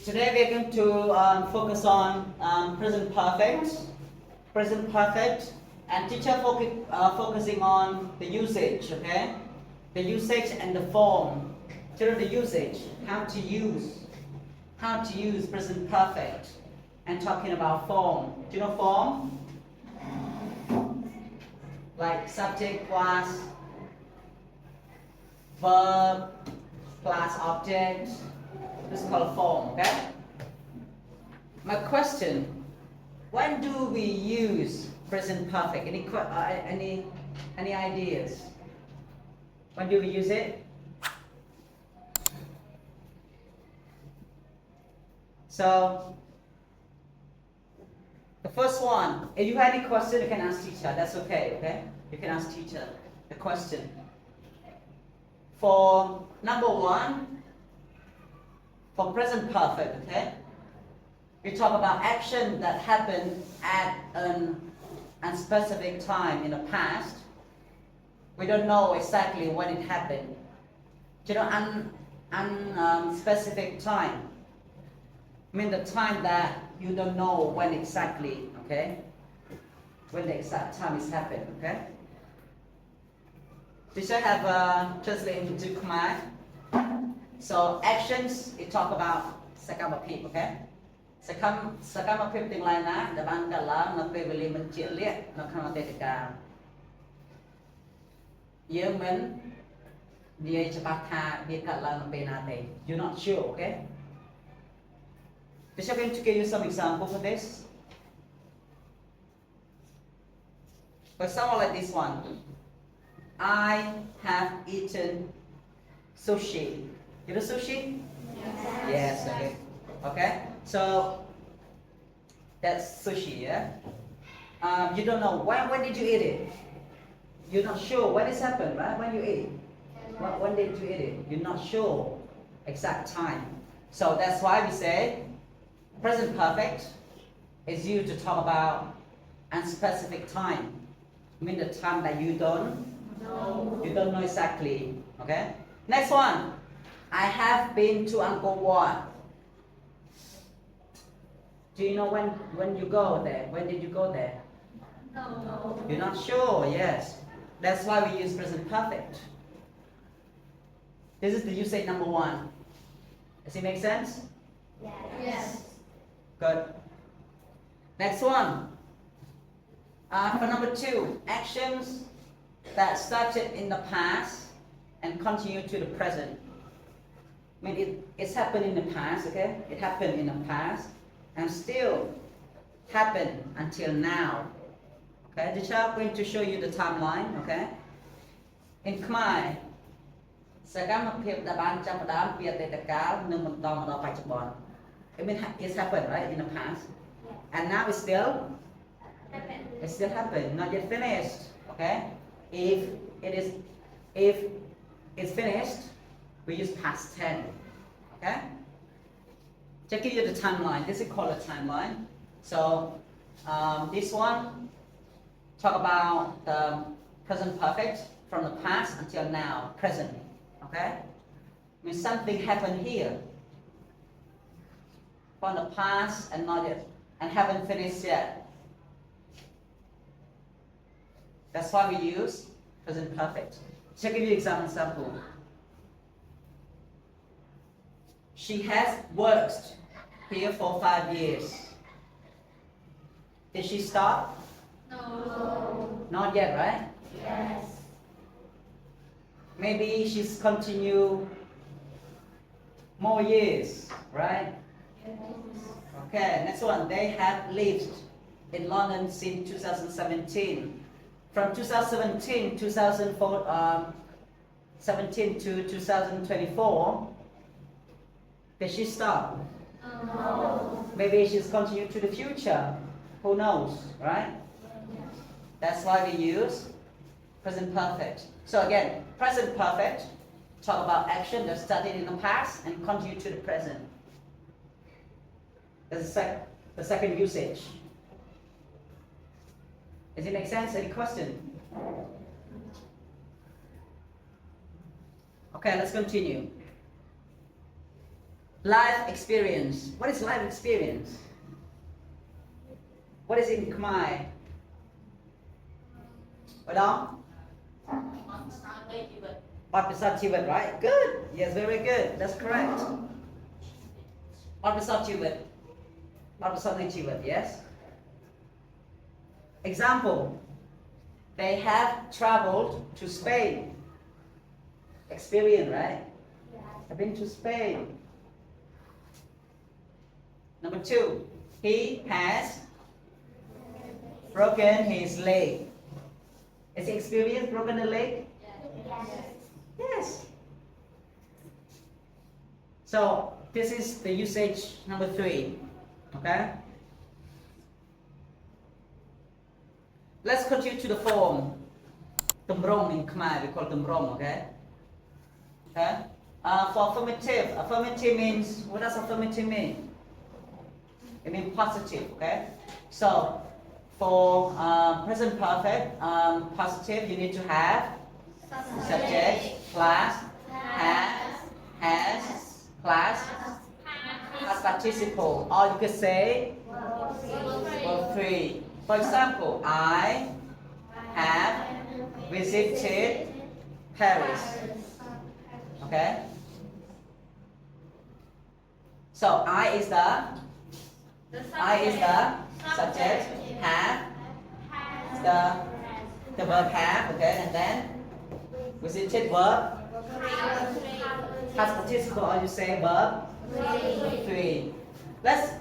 Today we are going to focus on present perfect, and teacher focusing on the usage, okay? The usage and the form. Children, the usage, how to use present perfect, and talking about form. Do you know form? Like subject plus verb plus object. This is called form, okay? My question, when do we use present perfect? Any ideas? When do we use it? So, the first one, if you have any question, you can ask teacher. That's okay? You can ask teacher the question. For number one, for present perfect, okay? We talk about action that happened at an unspecific time in the past. We don't know exactly when it happened. You know, unspecific time. I mean the time that you don't know when exactly, okay? When the exact time is happened, okay? Teacher have translated into Khmer. So actions, it talk about សកម្មភាព okay? សកម្មភាពទាំងឡាយណាដែលបានកើតឡើងនៅពេលវេលាមិនជាក់លាក់នៅក្នុងអតីតកាលយើងមិននិយាយច្បាស់ថាវាកើតឡើងនៅពេលណាទេ You're not sure, okay? Teacher going to give you some example for this. For example, like this one. I have eaten sushi. You know sushi? Yes. Okay. Okay. So that's sushi, yeah. You don't know when did you eat it? You're not sure when this happened, right? When you eat it? When did you eat it? You're not sure exact time. So that's why we say present perfect is used to talk about unspecific time. I mean the time that you don't know exactly. Okay. Next one. I have been to Angkor Wat. Do you know when you go there? When did you go there? No. You're not sure, yes. That's why we use present perfect. This is the usage number one. Does it make sense? Yes. Good. Next one. For number two, actions that started in the past and continue to the present. I mean, it's happened in the past, okay? It happened in the past and still happen until now. Okay, the child going to show you the timeline, okay? In Khmer, សកម្មភាពដែលបានចាប់ផ្ដើមពីអតីតកាលនិងបន្តមកដល់បច្ចុប្បន្ន I mean, it's happened, right, in the past, and now it's still happening, not yet finished, okay? If it's finished, we use past tense, okay? Just give you the timeline. This is called a timeline. So this one talk about the present perfect from the past until now, present, okay? I mean something happened here from the past and not yet, and haven't finished yet. That's why we use present perfect. Check give you example. She has worked here for 5 years. Did she stop? No. Not yet, right? Yes. Maybe she's continue more years, right? Okay, next one. They have lived in London since 2017. From 2017 to 2024, did she stop? No. Maybe she's continuing to the future. Who knows, right? That's why we use present perfect. So again, present perfect talk about action that started in the past and continue to the present. That's the second usage. Does it make sense? Any question? Okay, let's continue. Life experience. What is life experience? What is in Khmer? What on? What right? Good. Yes, very good. That's correct. What yes. Example. They have traveled to Spain. Experience, right? I've been to Spain. Number 2. He has broken his leg. Is he experienced broken the leg? Yes. So this is the usage number 3. Okay. Let's continue to the form. Tumrong in Khmer, we call tumrong, okay? Okay? For affirmative means, what does affirmative mean? It means positive, okay? So, for present perfect, positive, you need to have subject, class, has, class, past participle, or you could say verb 3. For example, I have visited Paris. Okay? So I is the subject, have the verb have, okay, and then visited verb past participle, or you say verb 3. Let's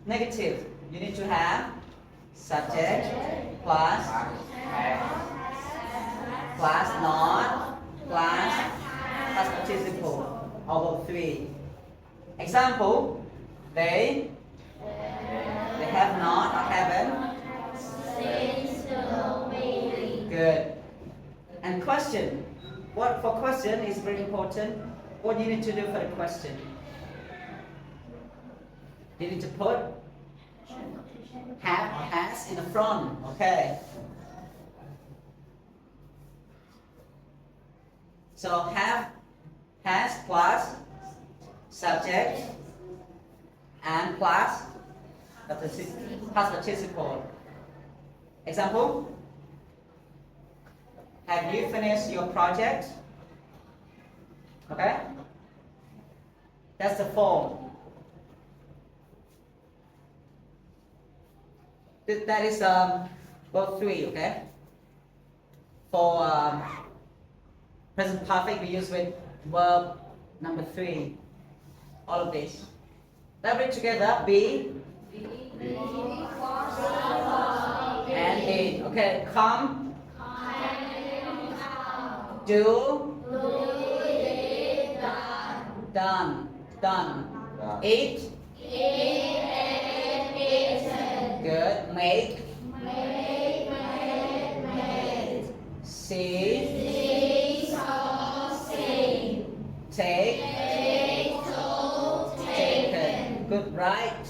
negative. You need to have subject plus not plus past participle over 3. Example, they have not or haven't. Good. And question. What for question is very important. What you need to do for the question? You need to put have or has in the front. Okay. So have, has plus subject and plus past participle. Example. Have you finished your project? Okay? That's the form. That is verb 3, okay? For present perfect, we use with verb number 3. All of this. Let's read together. Be and did. Okay, come. Do. Done. Eat. Good. Make. See. Take. Taken. Good. Write.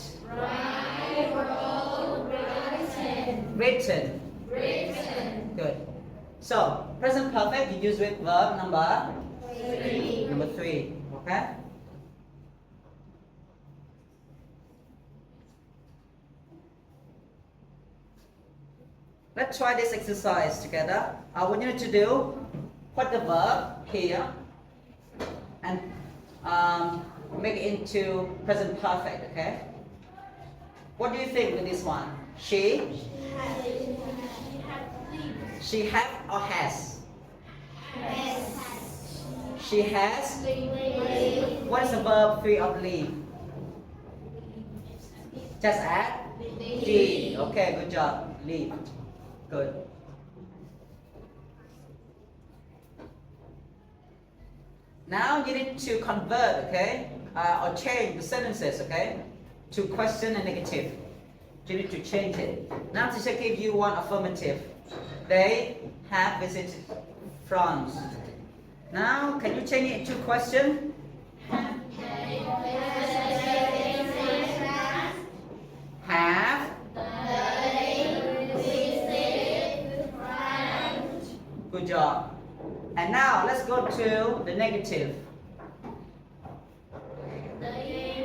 Written. Good. So, present perfect you use with verb number 3. Okay? Let's try this exercise together. What you need to do, put the verb here and make it into present perfect, okay? What do you think with this one? She have or has? She has. What is the verb 3 of leave? Just add D. Okay, good job. Leave. Good. Now you need to convert, okay, or change the sentences, okay, to question and negative. You need to change it. Now teacher give you one affirmative. They have visited France. Now can you change it to question? Have good job. And now let's go to the negative. They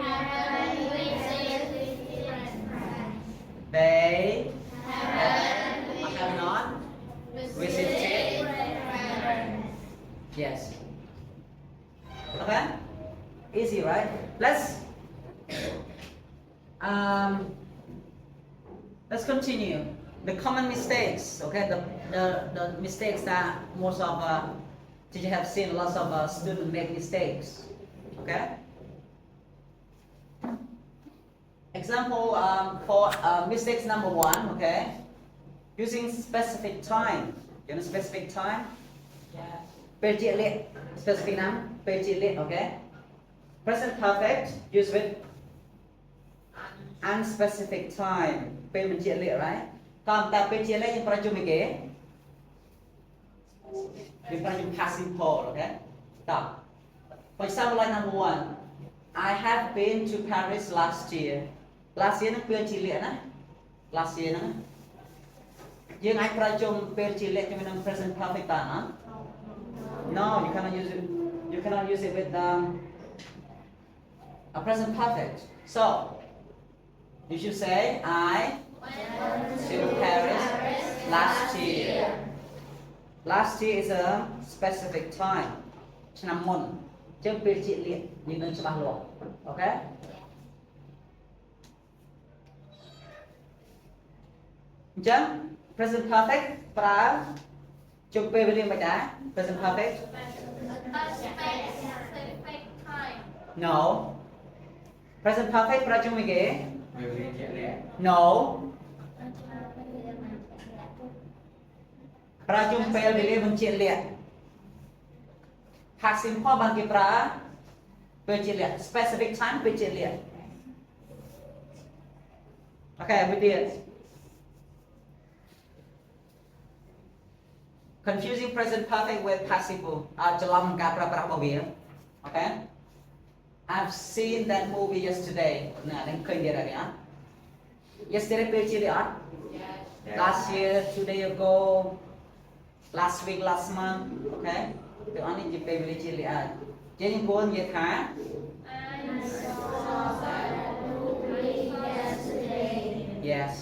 Let's continue. The common mistakes, okay, the mistakes that most of teachers have seen lots of students make mistakes, okay. Example for mistakes number 1, okay, using specific time. You know specific time? Yes. Specific time, okay. Present perfect used with unspecific time. Right? Còn ta bên chia lệ nhưng phải dùng cái gì? Mình phải dùng passive pole, okay? Stop. For example, like number 1, I have been to Paris last year. Last year nó bên chia lệ nè. Last year nó. Nhưng anh phải dùng bên chia lệ cho mình present perfect ta hả? No, you cannot use it. You cannot use it with a present perfect. So you should say I went to Paris last year. Last year is a specific time. Năm muôn. Chứពេលជាលៀកយើងនឹងច្បាស់លាស់. Okay?អញ្ចឹង present perfect ប្រើជុំពេលវេលាមិនដែរ present perfect Specific time. No. Present perfect ប្រើជុំវិញគេ No. ប្រើជុំពេលវេលាមិនជាលៀក Past simple បានគេប្រើពេលជាលៀក specific time ពេលជាលៀក Okay, we did. Confusing present perfect with participle. ច្រឡំការប្រើប្រាស់របស់វា Okay? I've seen that movie yesterday. ណានឹងឃើញទៀតហើយណា Yesterday ពេលជាលៀកអត់ Last year, 2 days ago, last week, last month. Okay? ទៅអត់នេះជាពេលវេលាជាលៀកហើយជាងគួរនិយាយថា I saw that movie yesterday. Yes.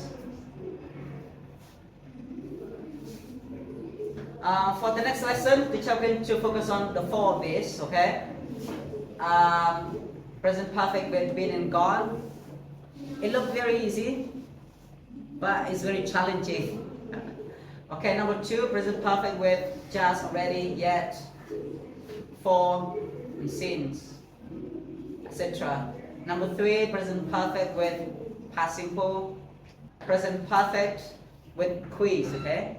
For the next lesson, teacher going to focus on the 4 of this, okay? Present perfect with been and gone. It looked very easy, but it's very challenging. Okay, number 2, present perfect with just, already, yet, for, and since, etc. Number 3, present perfect with past simple. Present perfect with quiz, okay?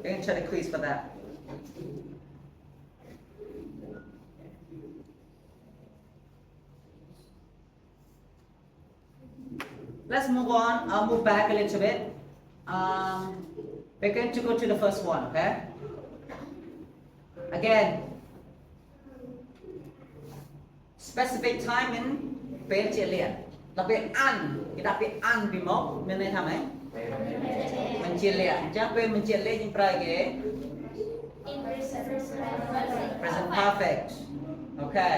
We're going to try the quiz for that. Let's move on, move back a little bit. We're going to go to the first one, okay? Again, specific time in ពេលជាលៀកដល់ពេល ăn គេដាក់ពាក្យ ăn ពីមុខមានន័យថាម៉េចមិនជាលៀកអញ្ចឹងពេលមិនជាលៀកយើងប្រើគេ present perfect okay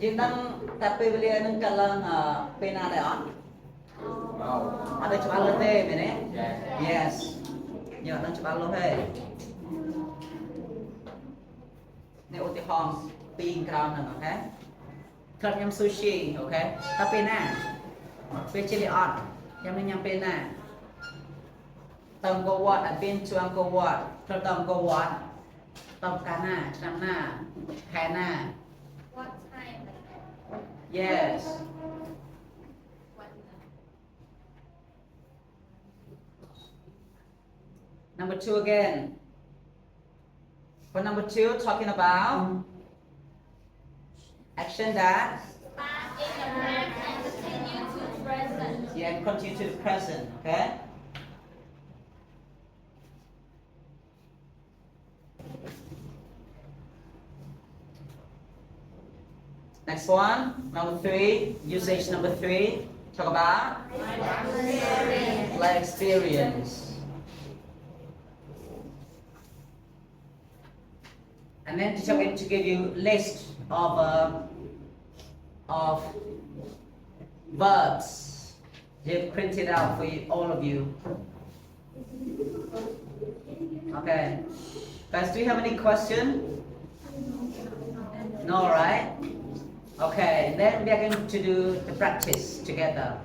យើងដឹងតែពេលវេលានឹងកើតឡើងពេលណាដែរអត់អត់ដឹងច្បាស់លាស់ទេមែនទេ Yes យើងអត់ដឹងច្បាស់លាស់ទេនេះឧទាហរណ៍ពីក្រោមហ្នឹងអូខេខ្លះញ៉ាំ sushi អូខេតែពេលណាពេលជាលៀកអត់ខ្ញុំនឹងញ៉ាំពេលណាតើអង្គរវត្ត I've been to អង្គរវត្តខ្លះតើអង្គរវត្តតើកាលណាឆ្នាំណាខែណា What time? Yes What time? Number 2 again. For number 2, talking about action that Start in the past and continue to present. continue to the present. Okay. Next one, number 3, usage number 3. Talk about life experience. And then teacher going to give you list of verbs. They've printed out for you, all of you. Okay. Guys, do you have any question? No, right? Okay, then we are going to do the practice together.